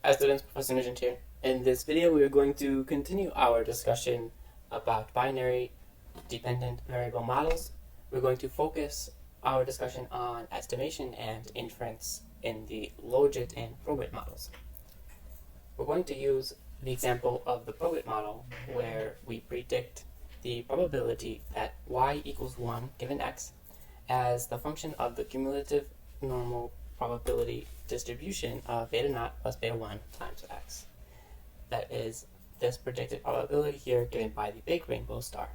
Hi students, Professor Nugent here. In this video, we are going to continue our discussion about binary dependent variable models. We're going to focus our discussion on estimation and inference in the logit and probit models. We're going to use the example of the probit model where we predict the probability that y equals 1 given x as the function of the cumulative normal probability distribution of beta naught plus beta 1 times x. That is this predicted probability here given by the big rainbow star.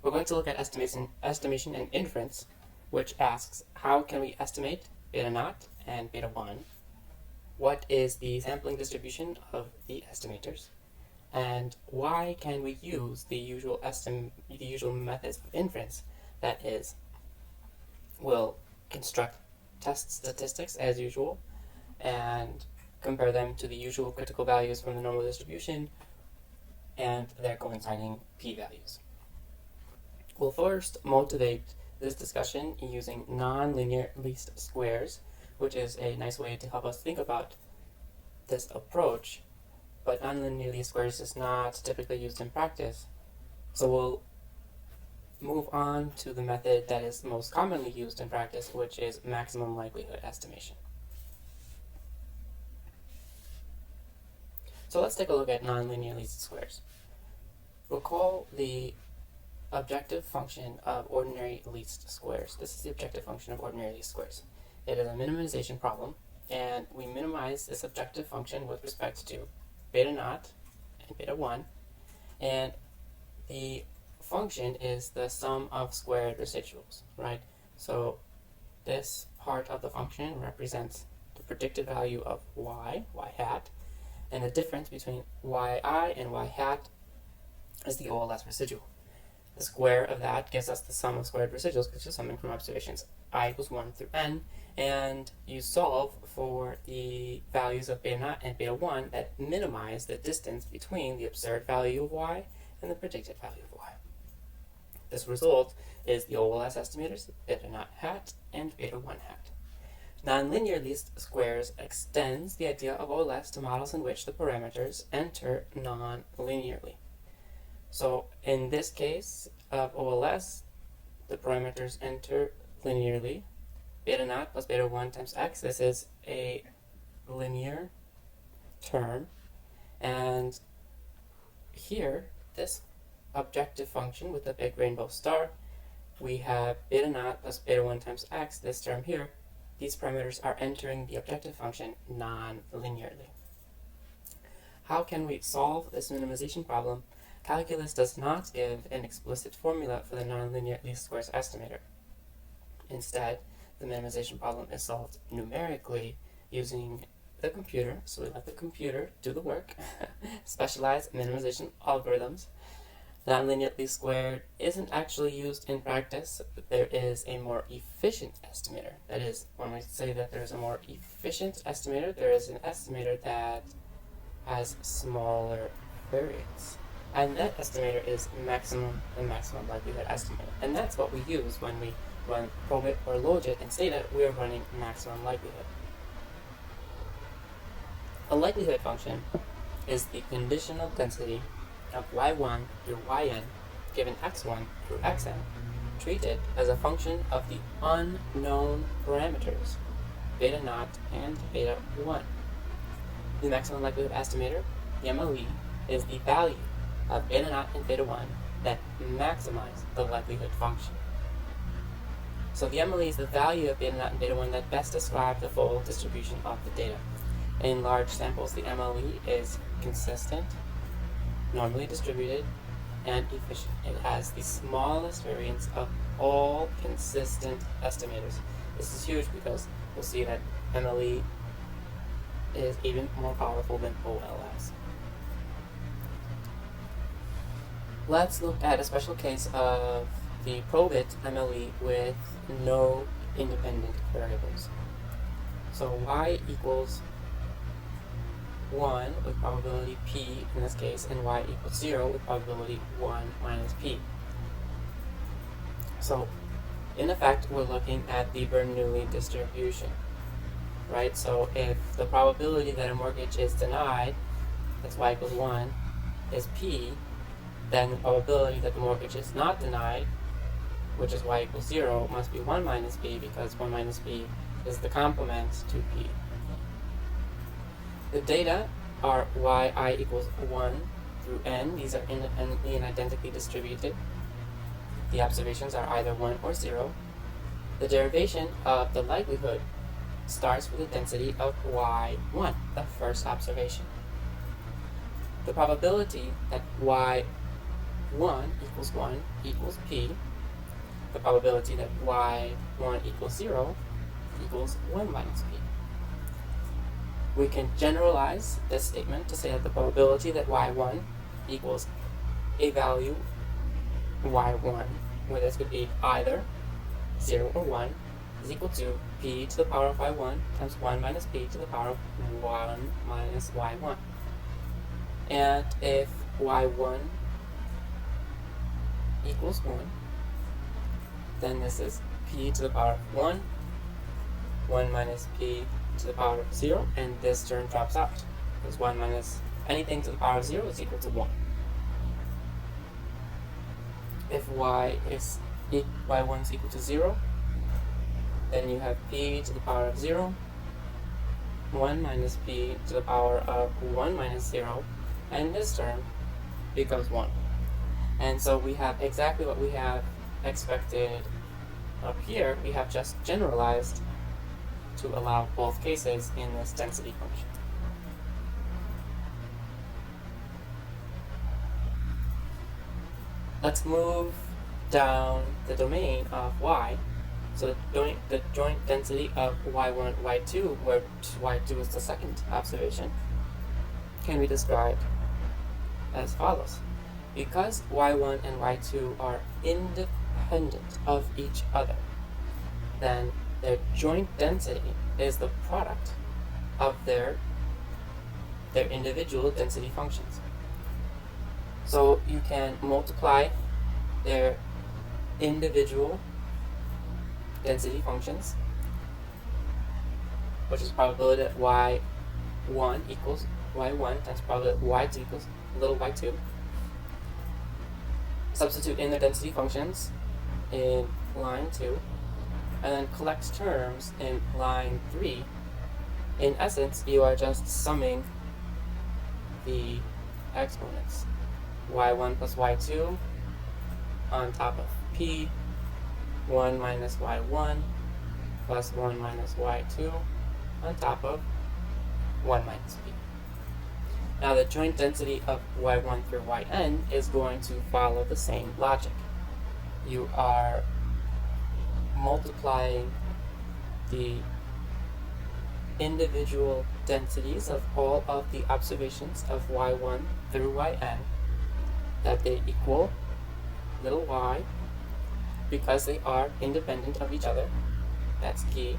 We're going to look at estimation and inference, which asks how can we estimate beta naught and beta 1? What is the sampling distribution of the estimators? And why can we use the usual methods of inference? That is, we'll construct test statistics as usual and compare them to the usual critical values from the normal distribution and their coinciding p-values. We'll first motivate this discussion using nonlinear least squares, which is a nice way to help us think about this approach, but nonlinear least squares is not typically used in practice. So we'll move on to the method that is most commonly used in practice, which is maximum likelihood estimation. So let's take a look at nonlinear least squares. Recall the objective function of ordinary least squares. This is the objective function of ordinary least squares. It is a minimization problem, and we minimize this objective function with respect to beta naught and beta 1, and the function is the sum of squared residuals, right? So this part of the function represents the predicted value of y hat, and the difference between yi and y hat is the OLS residual. The square of that gives us the sum of squared residuals, which is summing from observations I equals 1 through n, and you solve for the values of beta naught and beta 1 that minimize the distance between the observed value of y and the predicted value of y. This result is the OLS estimators, beta naught hat and beta 1 hat. Nonlinear least squares extends the idea of OLS to models in which the parameters enter non-linearly. So in this case of OLS, the parameters enter linearly. Beta naught plus beta 1 times x, this is a linear term. And here, this objective function with the big rainbow star, we have beta naught plus beta 1 times x, this term here. These parameters are entering the objective function non-linearly. How can we solve this minimization problem? Calculus does not give an explicit formula for the nonlinear least squares estimator. Instead, the minimization problem is solved numerically using the computer. So we let the computer do the work, specialized minimization algorithms. Nonlinear least squared isn't actually used in practice. There is a more efficient estimator. That is, when we say that there's a more efficient estimator, there is an estimator that has smaller variance. And that estimator is the maximum likelihood estimator. And that's what we use when we run probit or logit and say that we are running maximum likelihood. A likelihood function is the conditional density of y1 through yn given x1 through xn, treated as a function of the unknown parameters beta naught and beta 1. The maximum likelihood estimator, the MLE, is the value of beta naught and beta 1 that maximize the likelihood function. So the MLE is the value of beta naught and beta 1 that best describe the full distribution of the data. In large samples, the MLE is consistent, normally distributed, and efficient. It has the smallest variance of all consistent estimators. This is huge because we'll see that MLE is even more powerful than OLS. Let's look at a special case of the probit MLE with no independent variables. So y equals 1 with probability p in this case, and y equals 0 with probability 1 minus p. So in effect, we're looking at the Bernoulli distribution. right? So if the probability that a mortgage is denied, that's y equals 1, is p, then the probability that the mortgage is not denied, which is y equals 0, must be 1 minus p, because 1 minus p is the complement to p. The data are yi equals 1 through n. These are independently and identically distributed. The observations are either 1 or 0. The derivation of the likelihood starts with the density of y1, the first observation. The probability that y1 equals 1 equals p. The probability that y1 equals 0 equals 1 minus p. We can generalize this statement to say that the probability that y1 equals a value y1, where this could be either 0 or 1, is equal to p to the power of y1 times 1 minus p to the power of 1 minus y1. And if y1 equals 1, then this is p to the power of 1, 1 minus p to the power of 0, and this term drops out, because 1 minus anything to the power of 0 is equal to 1. If y1 is equal to 0, then you have p to the power of 0, 1 minus p to the power of 1 minus 0, and this term becomes 1. And so we have exactly what we have expected up here. We have just generalized to allow both cases in this density function. Let's move down the domain of y. So the joint density of y1, y2, where y2 is the second observation, can be described as follows. Because y1 and y2 are independent of each other, then their joint density is the product of their individual density functions. So you can multiply their individual density functions, which is probability that y1 equals y1 times probability that y2 equals little y2. Substitute in their density functions in line 2, and then collect terms in line 3. In essence, you are just summing the exponents. y1 plus y2 on top of p, 1 minus y1 plus 1 minus y2 on top of 1 minus p. Now the joint density of y1 through yn is going to follow the same logic. You are multiplying the individual densities of all of the observations of y1 through yn, that they equal little y, because they are independent of each other. That's key.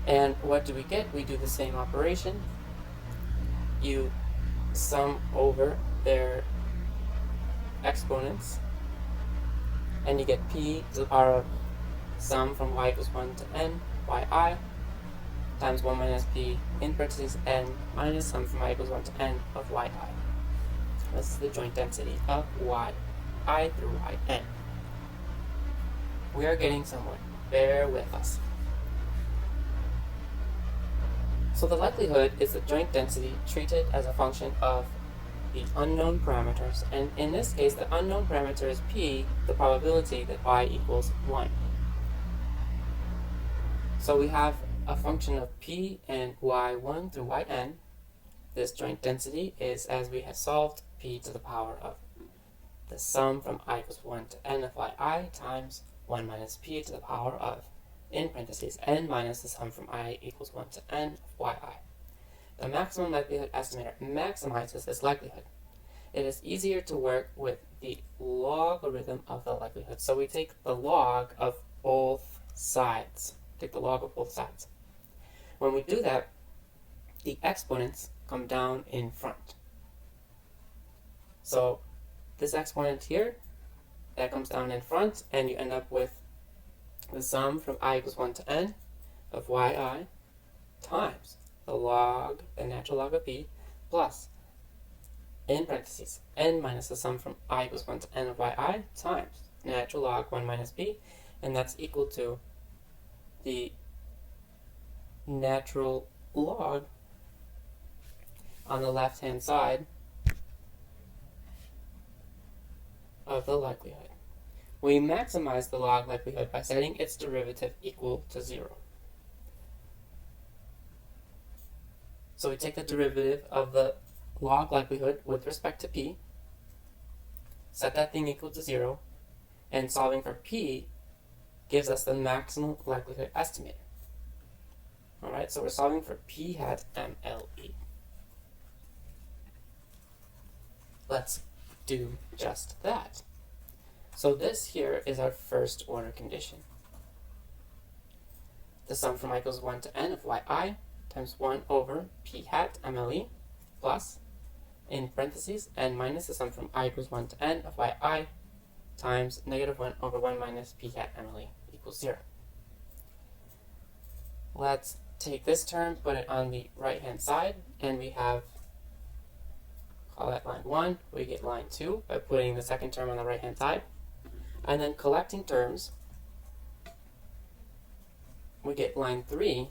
And what do we get? We do the same operation. You sum over their exponents, and you get p to the power of sum from y equals 1 to n, yi, times 1 minus p in parentheses n minus sum from y equals 1 to n of yi. This is the joint density of yi through yn. We are getting somewhere. Bear with us. So the likelihood is the joint density treated as a function of the unknown parameters, and in this case the unknown parameter is p, the probability that y equals 1. So we have a function of p and y1 through yn. This joint density is, as we have solved, p to the power of the sum from I equals 1 to n of yi times 1 minus p to the power of, in parentheses, n minus the sum from I equals 1 to n of yi. The maximum likelihood estimator maximizes this likelihood. It is easier to work with the logarithm of the likelihood. So we take the log of both sides. When we do that, the exponents come down in front. So this exponent here, that comes down in front, and you end up with the sum from I equals 1 to n of yi times the natural log of p plus, in parentheses, n minus the sum from I equals 1 to n of yi times natural log 1 minus b, and that's equal to the natural log on the left-hand side of the likelihood. We maximize the log likelihood by setting its derivative equal to 0. So we take the derivative of the log likelihood with respect to p, set that thing equal to 0, and solving for p gives us the maximum likelihood estimator. Alright, so we're solving for p hat MLE. Let's do just that. So this here is our first order condition. The sum from I equals 1 to n of yi times 1 over p hat MLE plus, in parentheses, n minus the sum from I equals 1 to n of yi times negative 1 over 1 minus p hat MLE equals 0. Let's take this term, put it on the right hand side, and we have, call that line 1, we get line 2 by putting the second term on the right hand side. And then collecting terms, we get line 3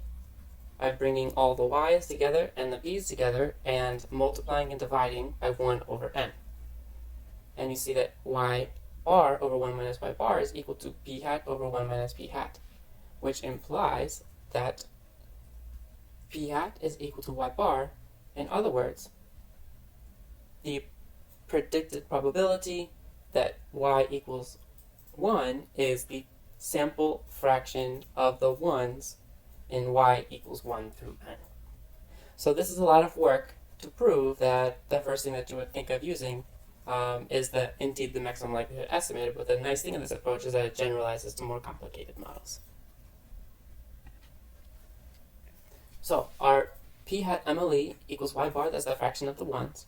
by bringing all the y's together and the p's together and multiplying and dividing by 1 over n. And you see that y bar over 1 minus y bar is equal to p hat over 1 minus p hat, which implies that p hat is equal to y bar. In other words, the predicted probability that y equals 1 is the sample fraction of the 1's in y equals 1 through n. So this is a lot of work to prove that the first thing that you would think of using is indeed the maximum likelihood estimator, but the nice thing in this approach is that it generalizes to more complicated models. So our p hat MLE equals y bar, that's the fraction of the 1's.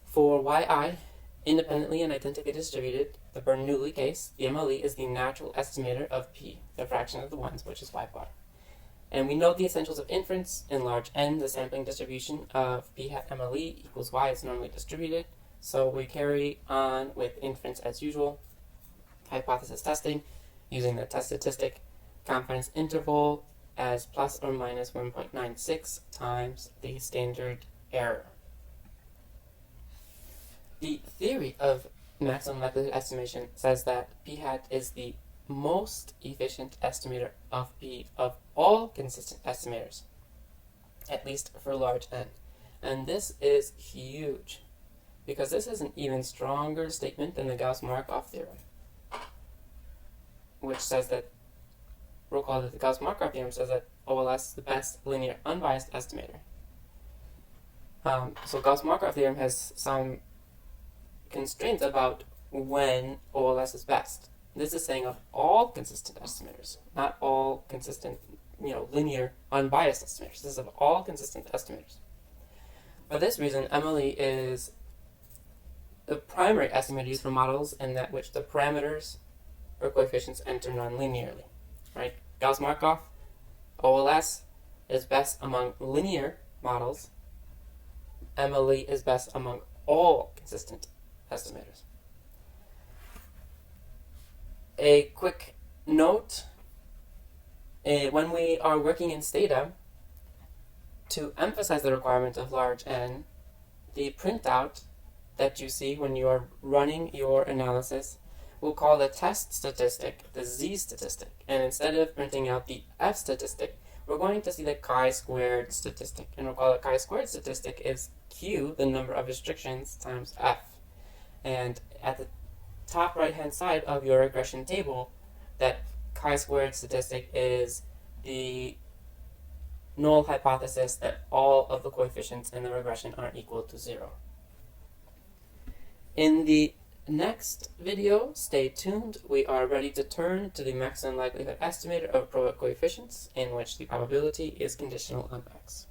For yi, independently and identically distributed, the Bernoulli case, the MLE is the natural estimator of p, the fraction of the 1's, which is y bar. And we know the essentials of inference. In large N, the sampling distribution of p hat MLE equals y is normally distributed. So we carry on with inference as usual. Hypothesis testing, using the test statistic confidence interval as plus or minus 1.96 times the standard error. The theory of maximum likelihood estimation says that p hat is the most efficient estimator of p of all consistent estimators, at least for large N. And this is huge, because this is an even stronger statement than the Gauss-Markov theorem, which says that, recall that the Gauss-Markov theorem says that OLS is the best linear unbiased estimator. So Gauss-Markov theorem has some constraints about when OLS is best. This is saying of all consistent estimators, not all consistent, linear unbiased estimators. This is of all consistent estimators. For this reason, MLE is the primary estimator used for models in that which the parameters or coefficients enter nonlinearly. Right? Gauss-Markov, OLS is best among linear models. MLE is best among all consistent estimators. A quick note, when we are working in Stata, to emphasize the requirement of large N, the printout that you see when you are running your analysis we'll call the test statistic the Z statistic. And instead of printing out the F statistic, we're going to see the chi-squared statistic. And we'll call it chi-squared statistic is Q, the number of restrictions, times F. And at the top right-hand side of your regression table, that chi-squared statistic is the null hypothesis that all of the coefficients in the regression are equal to 0. In the next video, stay tuned. We are ready to turn to the maximum likelihood estimator of probit coefficients, in which the probability is conditional on X.